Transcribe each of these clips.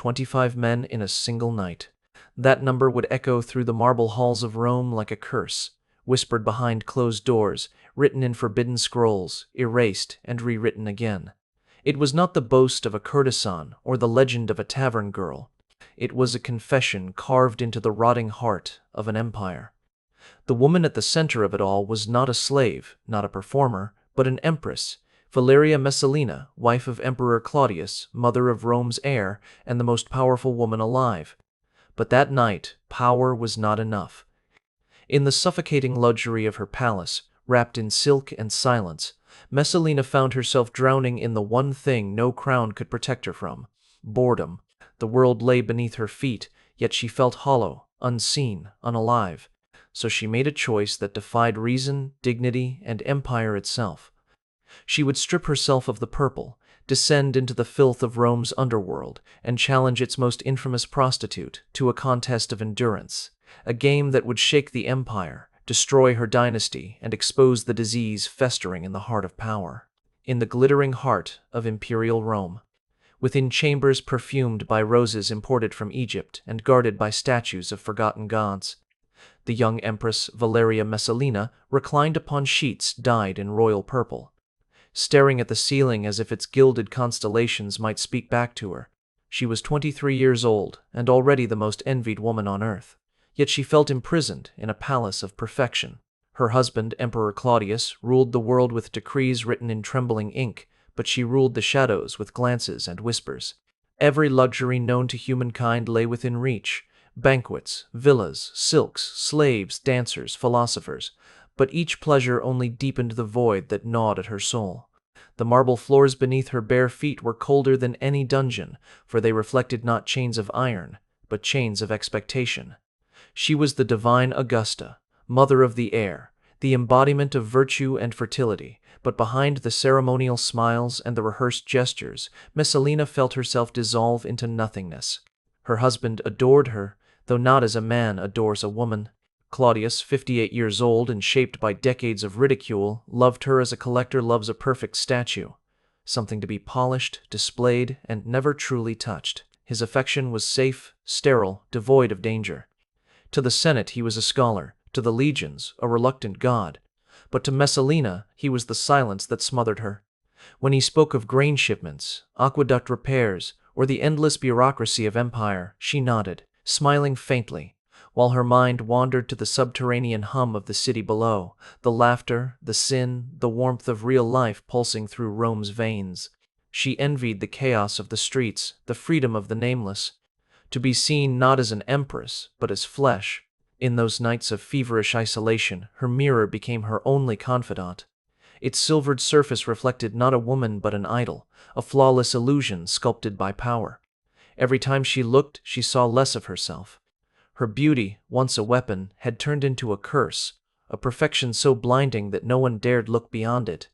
25 men in a single night. That number would echo through the marble halls of Rome like a curse, whispered behind closed doors, written in forbidden scrolls, erased and rewritten again. It was not the boast of a courtesan or the legend of a tavern girl. It was a confession carved into the rotting heart of an empire. The woman at the center of it all was not a slave, not a performer, but an empress, Valeria Messalina, wife of Emperor Claudius, mother of Rome's heir, and the most powerful woman alive. But that night, power was not enough. In the suffocating luxury of her palace, wrapped in silk and silence, Messalina found herself drowning in the one thing no crown could protect her from: boredom. The world lay beneath her feet, yet she felt hollow, unseen, unalive. So she made a choice that defied reason, dignity, and empire itself. She would strip herself of the purple, descend into the filth of Rome's underworld, and challenge its most infamous prostitute to a contest of endurance, a game that would shake the empire, destroy her dynasty, and expose the disease festering in the heart of power. In the glittering heart of imperial Rome, within chambers perfumed by roses imported from Egypt and guarded by statues of forgotten gods, the young Empress Valeria Messalina reclined upon sheets dyed in royal purple, staring at the ceiling as if its gilded constellations might speak back to her. She was 23 years old and already the most envied woman on earth, yet she felt imprisoned in a palace of perfection. Her husband, Emperor Claudius, ruled the world with decrees written in trembling ink, but she ruled the shadows with glances and whispers. Every luxury known to humankind lay within reach: banquets, villas, silks, slaves, dancers, philosophers, but each pleasure only deepened the void that gnawed at her soul. The marble floors beneath her bare feet were colder than any dungeon, for they reflected not chains of iron, but chains of expectation. She was the divine Augusta, mother of the air, the embodiment of virtue and fertility, but behind the ceremonial smiles and the rehearsed gestures, Messalina felt herself dissolve into nothingness. Her husband adored her, though not as a man adores a woman. Claudius, 58 years old and shaped by decades of ridicule, loved her as a collector loves a perfect statue, something to be polished, displayed, and never truly touched. His affection was safe, sterile, devoid of danger. To the Senate he was a scholar, to the legions a reluctant god, but to Messalina he was the silence that smothered her. When he spoke of grain shipments, aqueduct repairs, or the endless bureaucracy of empire, she nodded, smiling faintly, while her mind wandered to the subterranean hum of the city below, the laughter, the sin, the warmth of real life pulsing through Rome's veins. She envied the chaos of the streets, the freedom of the nameless, to be seen not as an empress, but as flesh. In those nights of feverish isolation, her mirror became her only confidant. Its silvered surface reflected not a woman but an idol, a flawless illusion sculpted by power. Every time she looked, she saw less of herself. Her beauty, once a weapon, had turned into a curse, a perfection so blinding that no one dared look beyond it.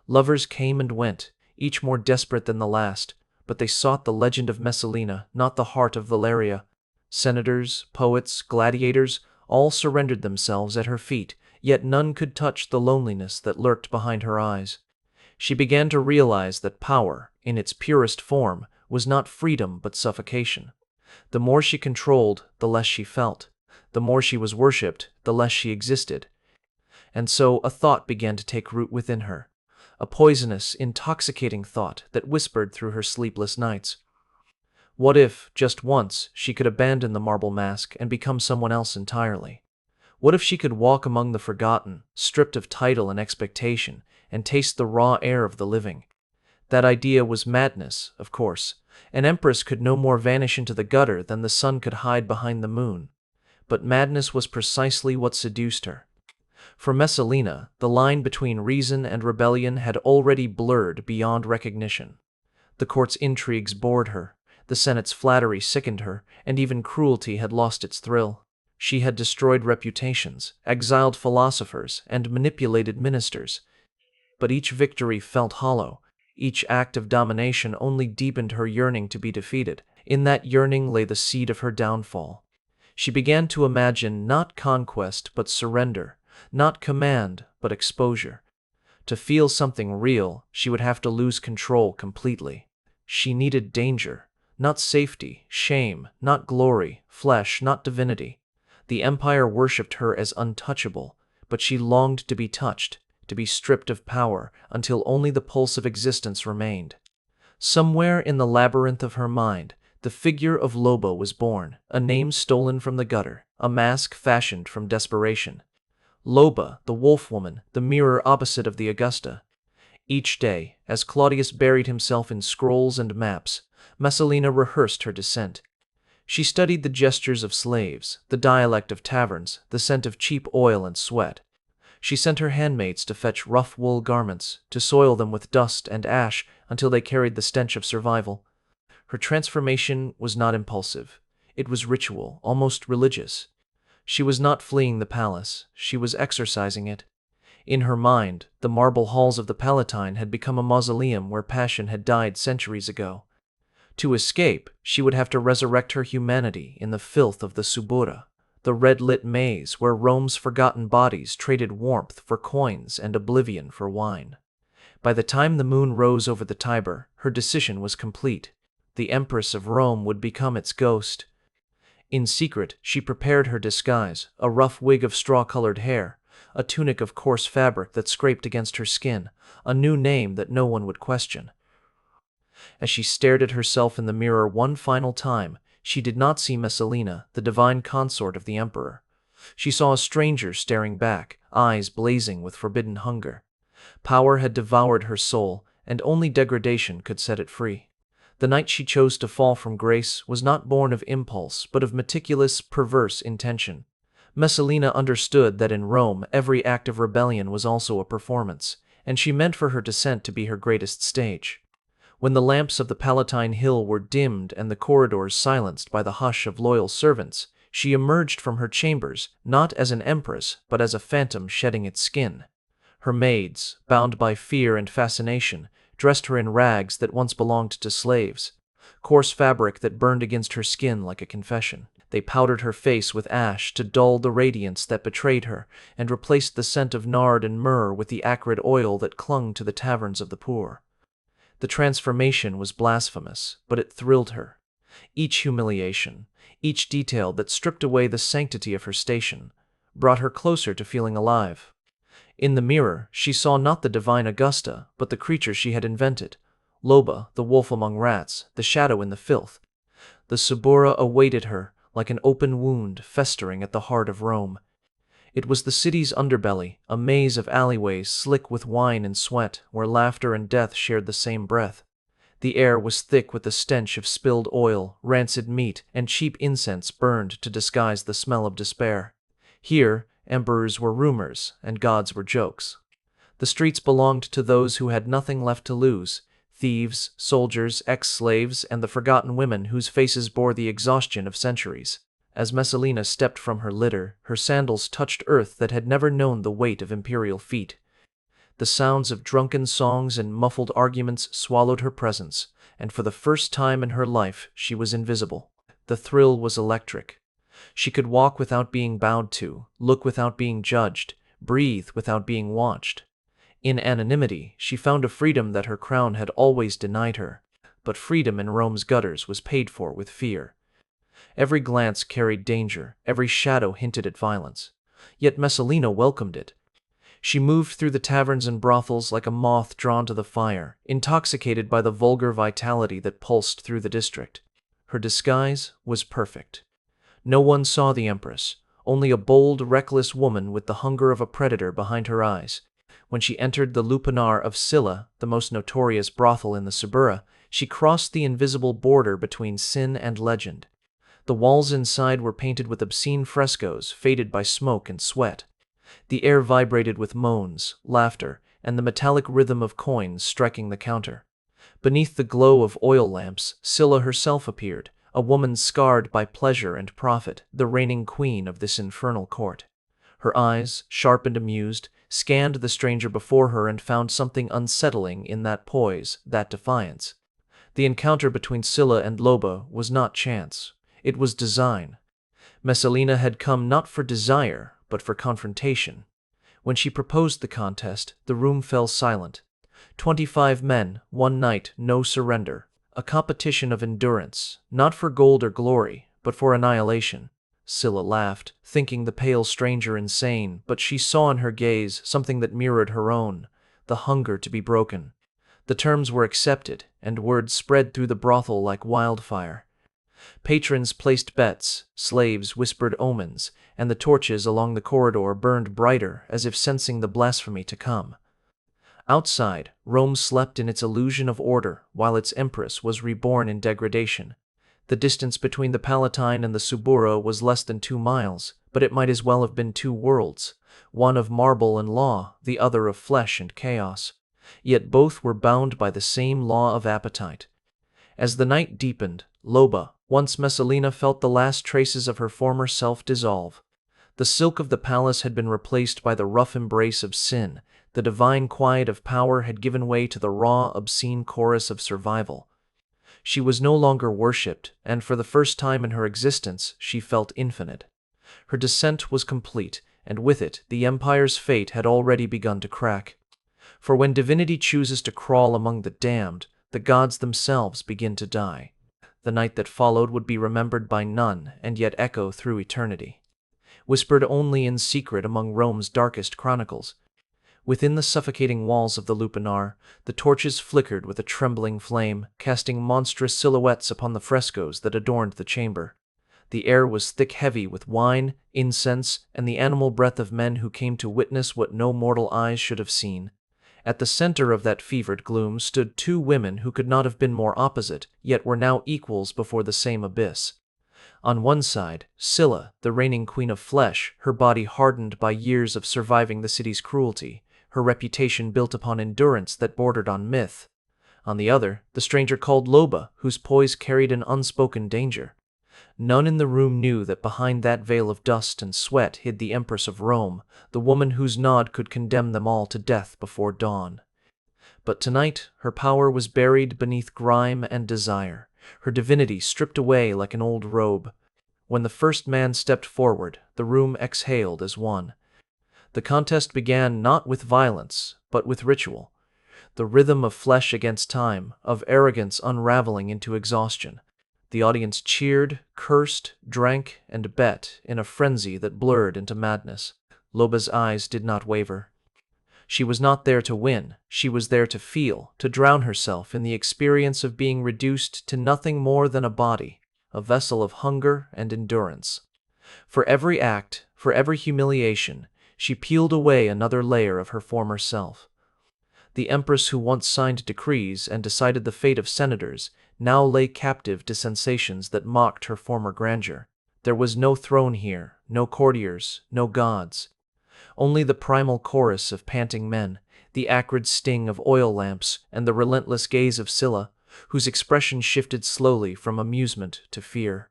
Lovers came and went, each more desperate than the last, but they sought the legend of Messalina, not the heart of Valeria. Senators, poets, gladiators, all surrendered themselves at her feet, yet none could touch the loneliness that lurked behind her eyes. She began to realize that power, in its purest form, was not freedom but suffocation. The more she controlled, the less she felt. The more she was worshipped, the less she existed. And so a thought began to take root within her, a poisonous, intoxicating thought that whispered through her sleepless nights. What if, just once, she could abandon the marble mask and become someone else entirely? What if she could walk among the forgotten, stripped of title and expectation, and taste the raw air of the living? That idea was madness, of course. An empress could no more vanish into the gutter than the sun could hide behind the moon. But madness was precisely what seduced her. For Messalina, the line between reason and rebellion had already blurred beyond recognition. The court's intrigues bored her, the Senate's flattery sickened her, and even cruelty had lost its thrill. She had destroyed reputations, exiled philosophers, and manipulated ministers. But each victory felt hollow. Each act of domination only deepened her yearning to be defeated. In that yearning lay the seed of her downfall. She began to imagine not conquest but surrender, not command but exposure. To feel something real, she would have to lose control completely. She needed danger, not safety, shame, not glory, flesh, not divinity. The empire worshipped her as untouchable, but she longed to be touched, to be stripped of power, until only the pulse of existence remained. Somewhere in the labyrinth of her mind, the figure of Loba was born, a name stolen from the gutter, a mask fashioned from desperation. Loba, the wolf woman, the mirror opposite of the Augusta. Each day, as Claudius buried himself in scrolls and maps, Messalina rehearsed her descent. She studied the gestures of slaves, the dialect of taverns, the scent of cheap oil and sweat. She sent her handmaids to fetch rough wool garments, to soil them with dust and ash until they carried the stench of survival. Her transformation was not impulsive. It was ritual, almost religious. She was not fleeing the palace, she was exorcising it. In her mind, the marble halls of the Palatine had become a mausoleum where passion had died centuries ago. To escape, she would have to resurrect her humanity in the filth of the Subura, the red-lit maze where Rome's forgotten bodies traded warmth for coins and oblivion for wine. By the time the moon rose over the Tiber, her decision was complete. The Empress of Rome would become its ghost. In secret, she prepared her disguise, a rough wig of straw-colored hair, a tunic of coarse fabric that scraped against her skin, a new name that no one would question. As she stared at herself in the mirror one final time, she did not see Messalina, the divine consort of the emperor. She saw a stranger staring back, eyes blazing with forbidden hunger. Power had devoured her soul, and only degradation could set it free. The night she chose to fall from grace was not born of impulse, but of meticulous, perverse intention. Messalina understood that in Rome every act of rebellion was also a performance, and she meant for her descent to be her greatest stage. When the lamps of the Palatine Hill were dimmed and the corridors silenced by the hush of loyal servants, she emerged from her chambers, not as an empress, but as a phantom shedding its skin. Her maids, bound by fear and fascination, dressed her in rags that once belonged to slaves, coarse fabric that burned against her skin like a confession. They powdered her face with ash to dull the radiance that betrayed her, and replaced the scent of nard and myrrh with the acrid oil that clung to the taverns of the poor. The transformation was blasphemous, but it thrilled her. Each humiliation, each detail that stripped away the sanctity of her station, brought her closer to feeling alive. In the mirror, she saw not the divine Augusta, but the creature she had invented, Loba, the wolf among rats, the shadow in the filth. The Subura awaited her, like an open wound festering at the heart of Rome. It was the city's underbelly, a maze of alleyways slick with wine and sweat, where laughter and death shared the same breath. The air was thick with the stench of spilled oil, rancid meat, and cheap incense burned to disguise the smell of despair. Here, emperors were rumors, and gods were jokes. The streets belonged to those who had nothing left to lose: thieves, soldiers, ex-slaves, and the forgotten women whose faces bore the exhaustion of centuries. As Messalina stepped from her litter, her sandals touched earth that had never known the weight of imperial feet. The sounds of drunken songs and muffled arguments swallowed her presence, and for the first time in her life she was invisible. The thrill was electric. She could walk without being bowed to, look without being judged, breathe without being watched. In anonymity, she found a freedom that her crown had always denied her, but freedom in Rome's gutters was paid for with fear. Every glance carried danger, every shadow hinted at violence. Yet Messalina welcomed it. She moved through the taverns and brothels like a moth drawn to the fire, intoxicated by the vulgar vitality that pulsed through the district. Her disguise was perfect. No one saw the Empress, only a bold, reckless woman with the hunger of a predator behind her eyes. When she entered the lupanar of Scylla, the most notorious brothel in the Subura, she crossed the invisible border between sin and legend. The walls inside were painted with obscene frescoes, faded by smoke and sweat. The air vibrated with moans, laughter, and the metallic rhythm of coins striking the counter. Beneath the glow of oil lamps, Scylla herself appeared, a woman scarred by pleasure and profit, the reigning queen of this infernal court. Her eyes, sharp and amused, scanned the stranger before her and found something unsettling in that poise, that defiance. The encounter between Scylla and Loba was not chance. It was design. Messalina had come not for desire, but for confrontation. When she proposed the contest, the room fell silent. 25 men, one night, no surrender. A competition of endurance, not for gold or glory, but for annihilation. Scylla laughed, thinking the pale stranger insane, but she saw in her gaze something that mirrored her own, the hunger to be broken. The terms were accepted, and word spread through the brothel like wildfire. Patrons placed bets, slaves whispered omens, and the torches along the corridor burned brighter as if sensing the blasphemy to come. Outside, Rome slept in its illusion of order while its empress was reborn in degradation. The distance between the Palatine and the Suburo was less than 2 miles, but it might as well have been 2 worlds, one of marble and law, the other of flesh and chaos. Yet both were bound by the same law of appetite. As the night deepened, Loba, once Messalina, felt the last traces of her former self dissolve. The silk of the palace had been replaced by the rough embrace of sin. The divine quiet of power had given way to the raw, obscene chorus of survival. She was no longer worshipped, and for the first time in her existence she felt infinite. Her descent was complete, and with it the empire's fate had already begun to crack. For when divinity chooses to crawl among the damned, the gods themselves begin to die. The night that followed would be remembered by none and yet echo through eternity. Whispered only in secret among Rome's darkest chronicles. Within the suffocating walls of the lupanar, the torches flickered with a trembling flame, casting monstrous silhouettes upon the frescoes that adorned the chamber. The air was thick-heavy with wine, incense, and the animal breath of men who came to witness what no mortal eyes should have seen. At the center of that fevered gloom stood 2 women who could not have been more opposite, yet were now equals before the same abyss. On one side, Scylla, the reigning queen of flesh, her body hardened by years of surviving the city's cruelty, her reputation built upon endurance that bordered on myth. On the other, the stranger called Loba, whose poise carried an unspoken danger. None in the room knew that behind that veil of dust and sweat hid the Empress of Rome, the woman whose nod could condemn them all to death before dawn. But tonight, her power was buried beneath grime and desire, her divinity stripped away like an old robe. When the first man stepped forward, the room exhaled as one. The contest began not with violence, but with ritual. The rhythm of flesh against time, of arrogance unraveling into exhaustion. The audience cheered, cursed, drank, and bet in a frenzy that blurred into madness. Loba's eyes did not waver. She was not there to win, she was there to feel, to drown herself in the experience of being reduced to nothing more than a body, a vessel of hunger and endurance. For every act, for every humiliation, she peeled away another layer of her former self. The empress who once signed decrees and decided the fate of senators now lay captive to sensations that mocked her former grandeur. There was no throne here, no courtiers, no gods. Only the primal chorus of panting men, the acrid sting of oil lamps, and the relentless gaze of Scylla, whose expression shifted slowly from amusement to fear.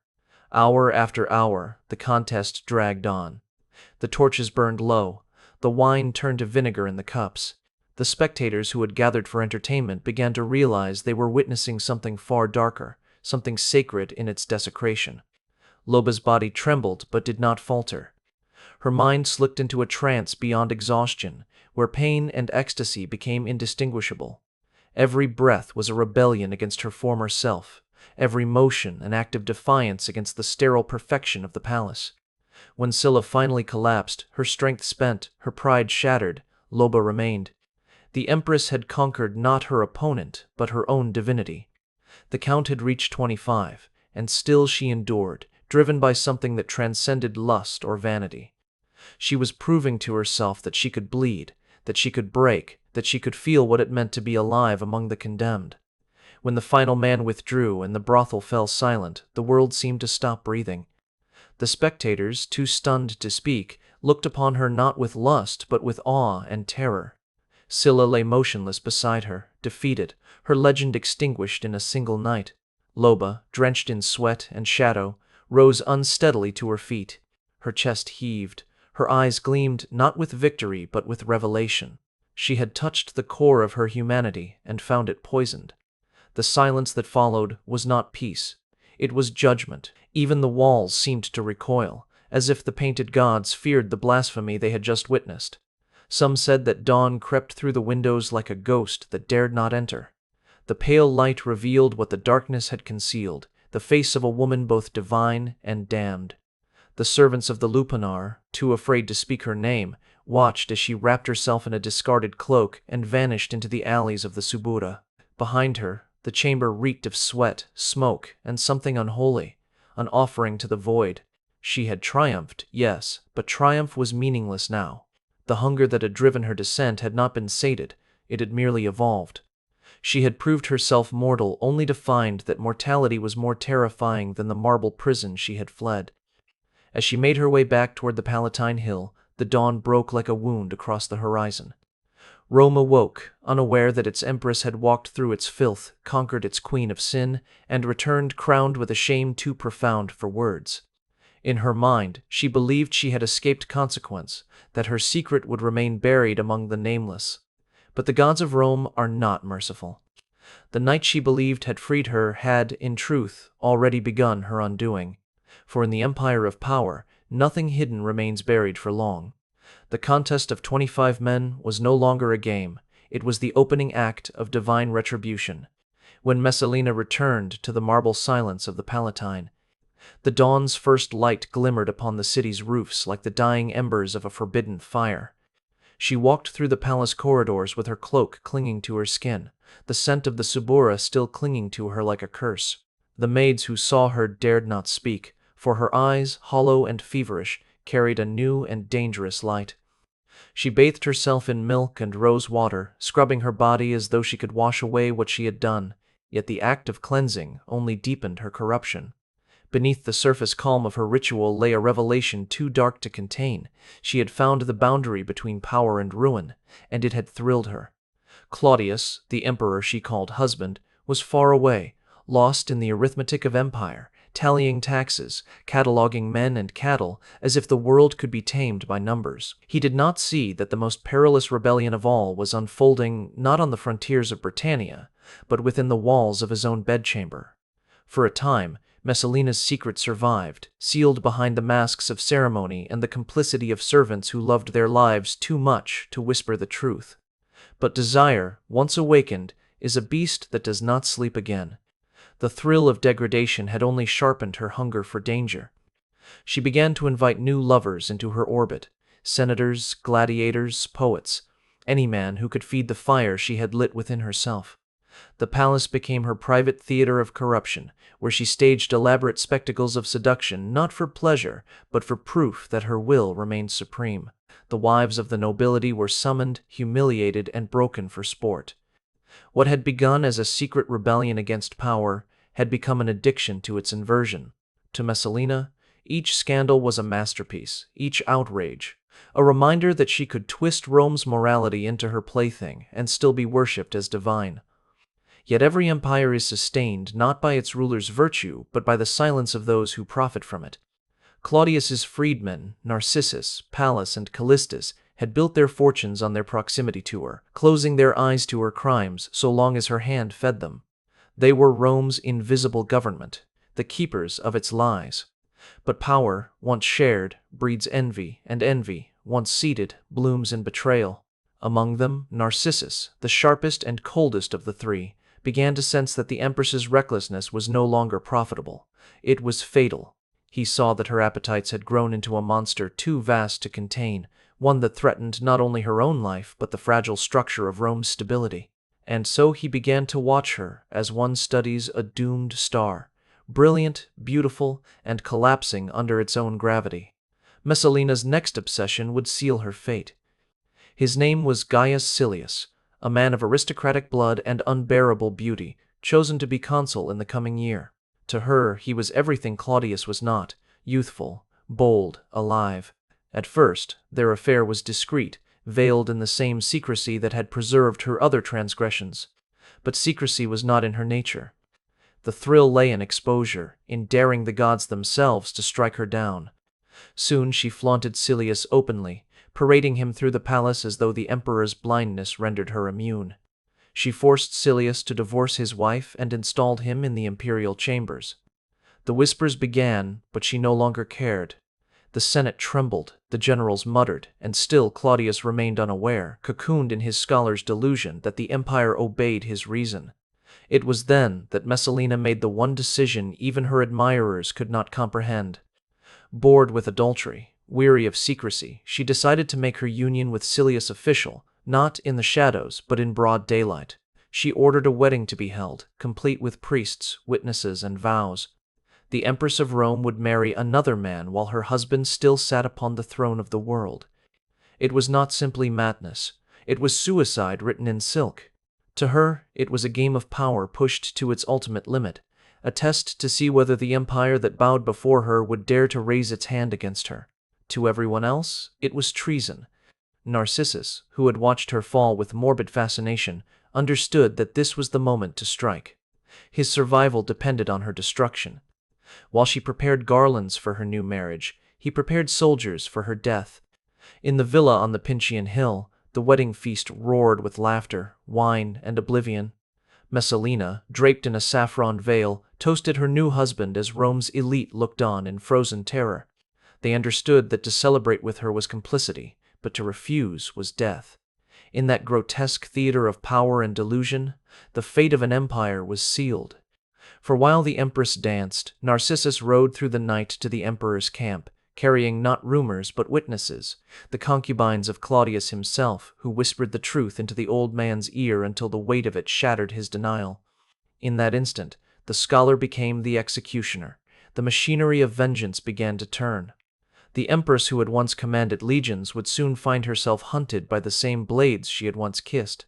Hour after hour, the contest dragged on. The torches burned low, the wine turned to vinegar in the cups. The spectators who had gathered for entertainment began to realize they were witnessing something far darker, something sacred in its desecration. Loba's body trembled but did not falter. Her mind slipped into a trance beyond exhaustion, where pain and ecstasy became indistinguishable. Every breath was a rebellion against her former self, every motion an act of defiance against the sterile perfection of the palace. When Scylla finally collapsed, her strength spent, her pride shattered, Loba remained. The Empress had conquered not her opponent, but her own divinity. The Count had reached 25, and still she endured, driven by something that transcended lust or vanity. She was proving to herself that she could bleed, that she could break, that she could feel what it meant to be alive among the condemned. When the final man withdrew and the brothel fell silent, the world seemed to stop breathing. The spectators, too stunned to speak, looked upon her not with lust but with awe and terror. Scylla lay motionless beside her, defeated, her legend extinguished in a single night. Loba, drenched in sweat and shadow, rose unsteadily to her feet. Her chest heaved, her eyes gleamed not with victory but with revelation. She had touched the core of her humanity and found it poisoned. The silence that followed was not peace. It was judgment. Even the walls seemed to recoil, as if the painted gods feared the blasphemy they had just witnessed. Some said that dawn crept through the windows like a ghost that dared not enter. The pale light revealed what the darkness had concealed, the face of a woman both divine and damned. The servants of the lupanar, too afraid to speak her name, watched as she wrapped herself in a discarded cloak and vanished into the alleys of the Subura. Behind her, the chamber reeked of sweat, smoke, and something unholy, an offering to the void. She had triumphed, yes, but triumph was meaningless now. The hunger that had driven her descent had not been sated, it had merely evolved. She had proved herself mortal only to find that mortality was more terrifying than the marble prison she had fled. As she made her way back toward the Palatine Hill, the dawn broke like a wound across the horizon. Rome awoke, unaware that its empress had walked through its filth, conquered its queen of sin, and returned crowned with a shame too profound for words. In her mind, she believed she had escaped consequence, that her secret would remain buried among the nameless. But the gods of Rome are not merciful. The night she believed had freed her had, in truth, already begun her undoing. For in the empire of power, nothing hidden remains buried for long. The contest of 25 men was no longer a game, it was the opening act of divine retribution. When Messalina returned to the marble silence of the Palatine, the dawn's first light glimmered upon the city's roofs like the dying embers of a forbidden fire. She walked through the palace corridors with her cloak clinging to her skin, the scent of the Subura still clinging to her like a curse. The maids who saw her dared not speak, for her eyes, hollow and feverish, carried a new and dangerous light. She bathed herself in milk and rose water, scrubbing her body as though she could wash away what she had done, yet the act of cleansing only deepened her corruption. Beneath the surface calm of her ritual lay a revelation too dark to contain. She had found the boundary between power and ruin, and it had thrilled her. Claudius, the emperor she called husband, was far away, lost in the arithmetic of empire, tallying taxes, cataloging men and cattle, as if the world could be tamed by numbers. He did not see that the most perilous rebellion of all was unfolding not on the frontiers of Britannia, but within the walls of his own bedchamber. For a time, Messalina's secret survived, sealed behind the masks of ceremony and the complicity of servants who loved their lives too much to whisper the truth. But desire, once awakened, is a beast that does not sleep again. The thrill of degradation had only sharpened her hunger for danger. She began to invite new lovers into her orbit, senators, gladiators, poets, any man who could feed the fire she had lit within herself. The palace became her private theater of corruption, where she staged elaborate spectacles of seduction not for pleasure, but for proof that her will remained supreme. The wives of the nobility were summoned, humiliated, and broken for sport. What had begun as a secret rebellion against power had become an addiction to its inversion. To Messalina, each scandal was a masterpiece, each outrage, a reminder that she could twist Rome's morality into her plaything and still be worshipped as divine. Yet every empire is sustained not by its ruler's virtue, but by the silence of those who profit from it. Claudius's freedmen, Narcissus, Pallas, and Callistus, had built their fortunes on their proximity to her, closing their eyes to her crimes so long as her hand fed them. They were Rome's invisible government, the keepers of its lies. But power, once shared, breeds envy, and envy, once seated, blooms in betrayal. Among them, Narcissus, the sharpest and coldest of the three, began to sense that the Empress's recklessness was no longer profitable. It was fatal. He saw that her appetites had grown into a monster too vast to contain, one that threatened not only her own life but the fragile structure of Rome's stability. And so he began to watch her as one studies a doomed star, brilliant, beautiful, and collapsing under its own gravity. Messalina's next obsession would seal her fate. His name was Gaius Silius, a man of aristocratic blood and unbearable beauty, chosen to be consul in the coming year. To her, he was everything Claudius was not: youthful, bold, alive. At first, their affair was discreet, veiled in the same secrecy that had preserved her other transgressions. But secrecy was not in her nature. The thrill lay in exposure, in daring the gods themselves to strike her down. Soon she flaunted Silius openly, parading him through the palace as though the emperor's blindness rendered her immune. She forced Silius to divorce his wife and installed him in the imperial chambers. The whispers began, but she no longer cared. The Senate trembled, the generals muttered, and still Claudius remained unaware, cocooned in his scholar's delusion that the empire obeyed his reason. It was then that Messalina made the one decision even her admirers could not comprehend. Bored with adultery, weary of secrecy, she decided to make her union with Silius official, not in the shadows, but in broad daylight. She ordered a wedding to be held, complete with priests, witnesses, and vows. The Empress of Rome would marry another man while her husband still sat upon the throne of the world. It was not simply madness. It was suicide written in silk. To her, it was a game of power pushed to its ultimate limit, a test to see whether the empire that bowed before her would dare to raise its hand against her. To everyone else, it was treason. Narcissus, who had watched her fall with morbid fascination, understood that this was the moment to strike. His survival depended on her destruction. While she prepared garlands for her new marriage, he prepared soldiers for her death. In the villa on the Pincian Hill, the wedding feast roared with laughter, wine, and oblivion. Messalina, draped in a saffron veil, toasted her new husband as Rome's elite looked on in frozen terror. They understood that to celebrate with her was complicity, but to refuse was death. In that grotesque theater of power and delusion, the fate of an empire was sealed. For while the Empress danced, Narcissus rode through the night to the emperor's camp, carrying not rumors but witnesses, the concubines of Claudius himself, who whispered the truth into the old man's ear until the weight of it shattered his denial. In that instant, the scholar became the executioner. The machinery of vengeance began to turn. The Empress who had once commanded legions would soon find herself hunted by the same blades she had once kissed.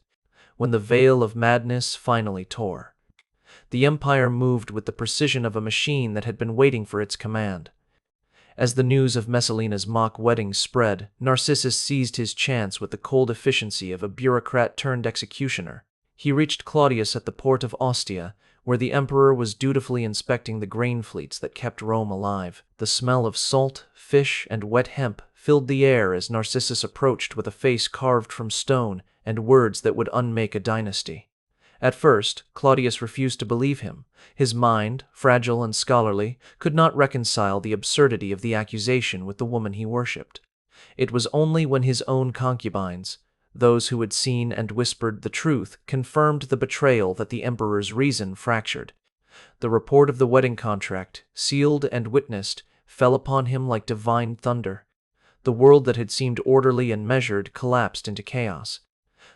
When the veil of madness finally tore, the empire moved with the precision of a machine that had been waiting for its command. As the news of Messalina's mock wedding spread, Narcissus seized his chance with the cold efficiency of a bureaucrat turned executioner. He reached Claudius at the port of Ostia, where the emperor was dutifully inspecting the grain fleets that kept Rome alive. The smell of salt, fish, and wet hemp filled the air as Narcissus approached with a face carved from stone and words that would unmake a dynasty. At first, Claudius refused to believe him. His mind, fragile and scholarly, could not reconcile the absurdity of the accusation with the woman he worshipped. It was only when his own concubines, those who had seen and whispered the truth, confirmed the betrayal that the emperor's reason fractured. The report of the wedding contract, sealed and witnessed, fell upon him like divine thunder. The world that had seemed orderly and measured collapsed into chaos.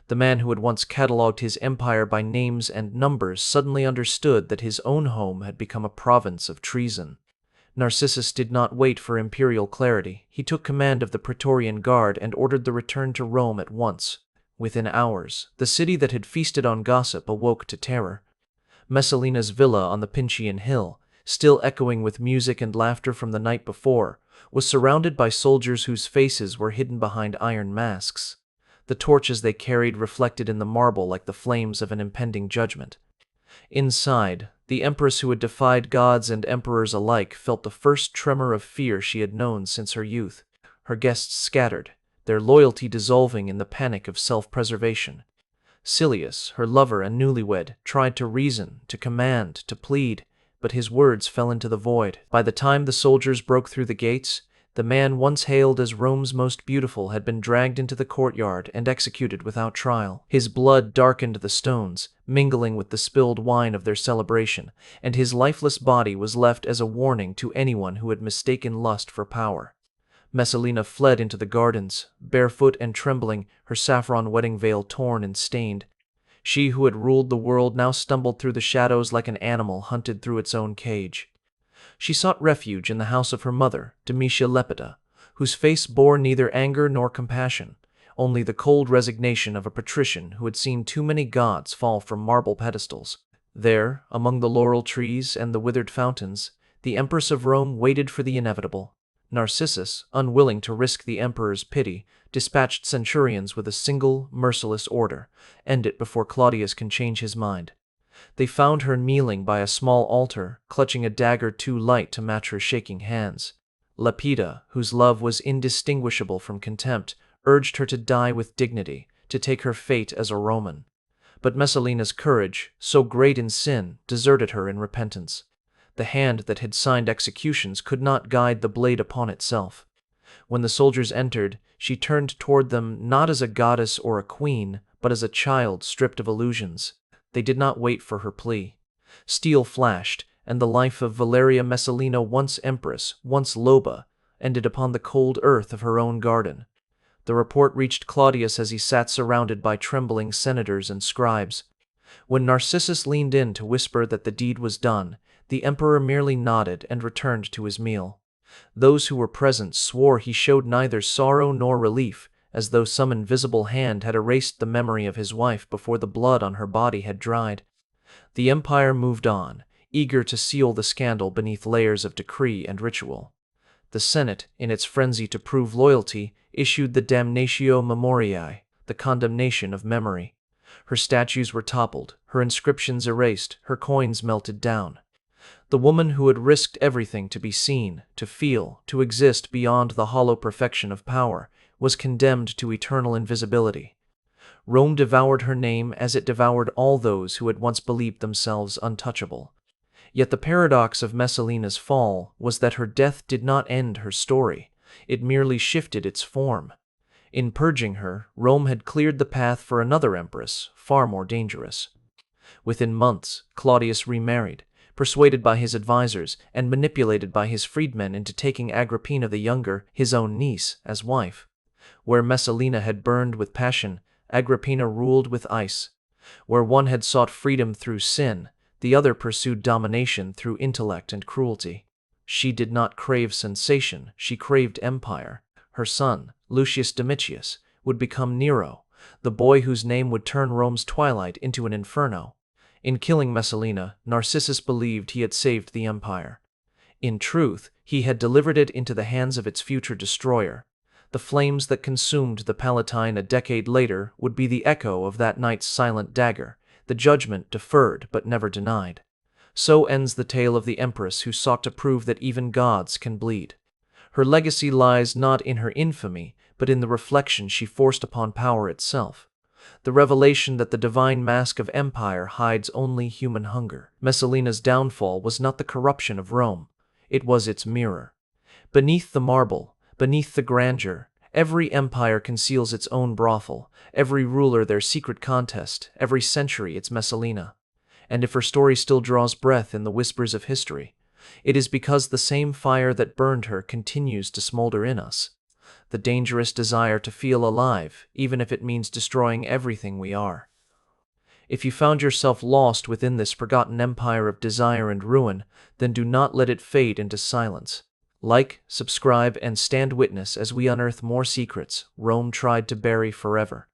The man who had once catalogued his empire by names and numbers suddenly understood that his own home had become a province of treason. Narcissus did not wait for imperial clarity. He took command of the Praetorian Guard and ordered the return to Rome at once. Within hours, the city that had feasted on gossip awoke to terror. Messalina's villa on the Pincian Hill, still echoing with music and laughter from the night before, was surrounded by soldiers whose faces were hidden behind iron masks. The torches they carried reflected in the marble like the flames of an impending judgment. Inside, the Empress who had defied gods and emperors alike felt the first tremor of fear she had known since her youth. Her guests scattered, their loyalty dissolving in the panic of self-preservation. Silius, her lover and newlywed, tried to reason, to command, to plead, but his words fell into the void. By the time the soldiers broke through the gates, the man once hailed as Rome's most beautiful had been dragged into the courtyard and executed without trial. His blood darkened the stones, mingling with the spilled wine of their celebration, and his lifeless body was left as a warning to anyone who had mistaken lust for power. Messalina fled into the gardens, barefoot and trembling, her saffron wedding veil torn and stained. She who had ruled the world now stumbled through the shadows like an animal hunted through its own cage. She sought refuge in the house of her mother, Domitia Lepida, whose face bore neither anger nor compassion, only the cold resignation of a patrician who had seen too many gods fall from marble pedestals. There, among the laurel trees and the withered fountains, the Empress of Rome waited for the inevitable. Narcissus, unwilling to risk the emperor's pity, dispatched centurions with a single, merciless order: end it before Claudius can change his mind. They found her kneeling by a small altar, clutching a dagger too light to match her shaking hands. Lepida, whose love was indistinguishable from contempt, urged her to die with dignity, to take her fate as a Roman. But Messalina's courage, so great in sin, deserted her in repentance. The hand that had signed executions could not guide the blade upon itself. When the soldiers entered, she turned toward them not as a goddess or a queen, but as a child stripped of illusions. They did not wait for her plea. Steel flashed, and the life of Valeria Messalina, once empress, once loba, ended upon the cold earth of her own garden. The report reached Claudius as he sat surrounded by trembling senators and scribes. When Narcissus leaned in to whisper that the deed was done, the emperor merely nodded and returned to his meal. Those who were present swore he showed neither sorrow nor relief, as though some invisible hand had erased the memory of his wife before the blood on her body had dried. The empire moved on, eager to seal the scandal beneath layers of decree and ritual. The Senate, in its frenzy to prove loyalty, issued the damnatio memoriae, the condemnation of memory. Her statues were toppled, her inscriptions erased, her coins melted down. The woman who had risked everything to be seen, to feel, to exist beyond the hollow perfection of power, was condemned to eternal invisibility. Rome devoured her name as it devoured all those who had once believed themselves untouchable. Yet the paradox of Messalina's fall was that her death did not end her story, it merely shifted its form. In purging her, Rome had cleared the path for another empress, far more dangerous. Within months, Claudius remarried, persuaded by his advisors and manipulated by his freedmen into taking Agrippina the Younger, his own niece, as wife. Where Messalina had burned with passion, Agrippina ruled with ice. Where one had sought freedom through sin, the other pursued domination through intellect and cruelty. She did not crave sensation, she craved empire. Her son, Lucius Domitius, would become Nero, the boy whose name would turn Rome's twilight into an inferno. In killing Messalina, Narcissus believed he had saved the empire. In truth, he had delivered it into the hands of its future destroyer. The flames that consumed the Palatine a decade later would be the echo of that night's silent dagger, the judgment deferred but never denied. So ends the tale of the empress who sought to prove that even gods can bleed. Her legacy lies not in her infamy, but in the reflection she forced upon power itself. The revelation that the divine mask of empire hides only human hunger. Messalina's downfall was not the corruption of Rome, it was its mirror. Beneath the marble, beneath the grandeur, every empire conceals its own brothel, every ruler their secret contest, every century its Messalina. And if her story still draws breath in the whispers of history, it is because the same fire that burned her continues to smolder in us. The dangerous desire to feel alive, even if it means destroying everything we are. If you found yourself lost within this forgotten empire of desire and ruin, then do not let it fade into silence. Like, subscribe, and stand witness as we unearth more secrets Rome tried to bury forever.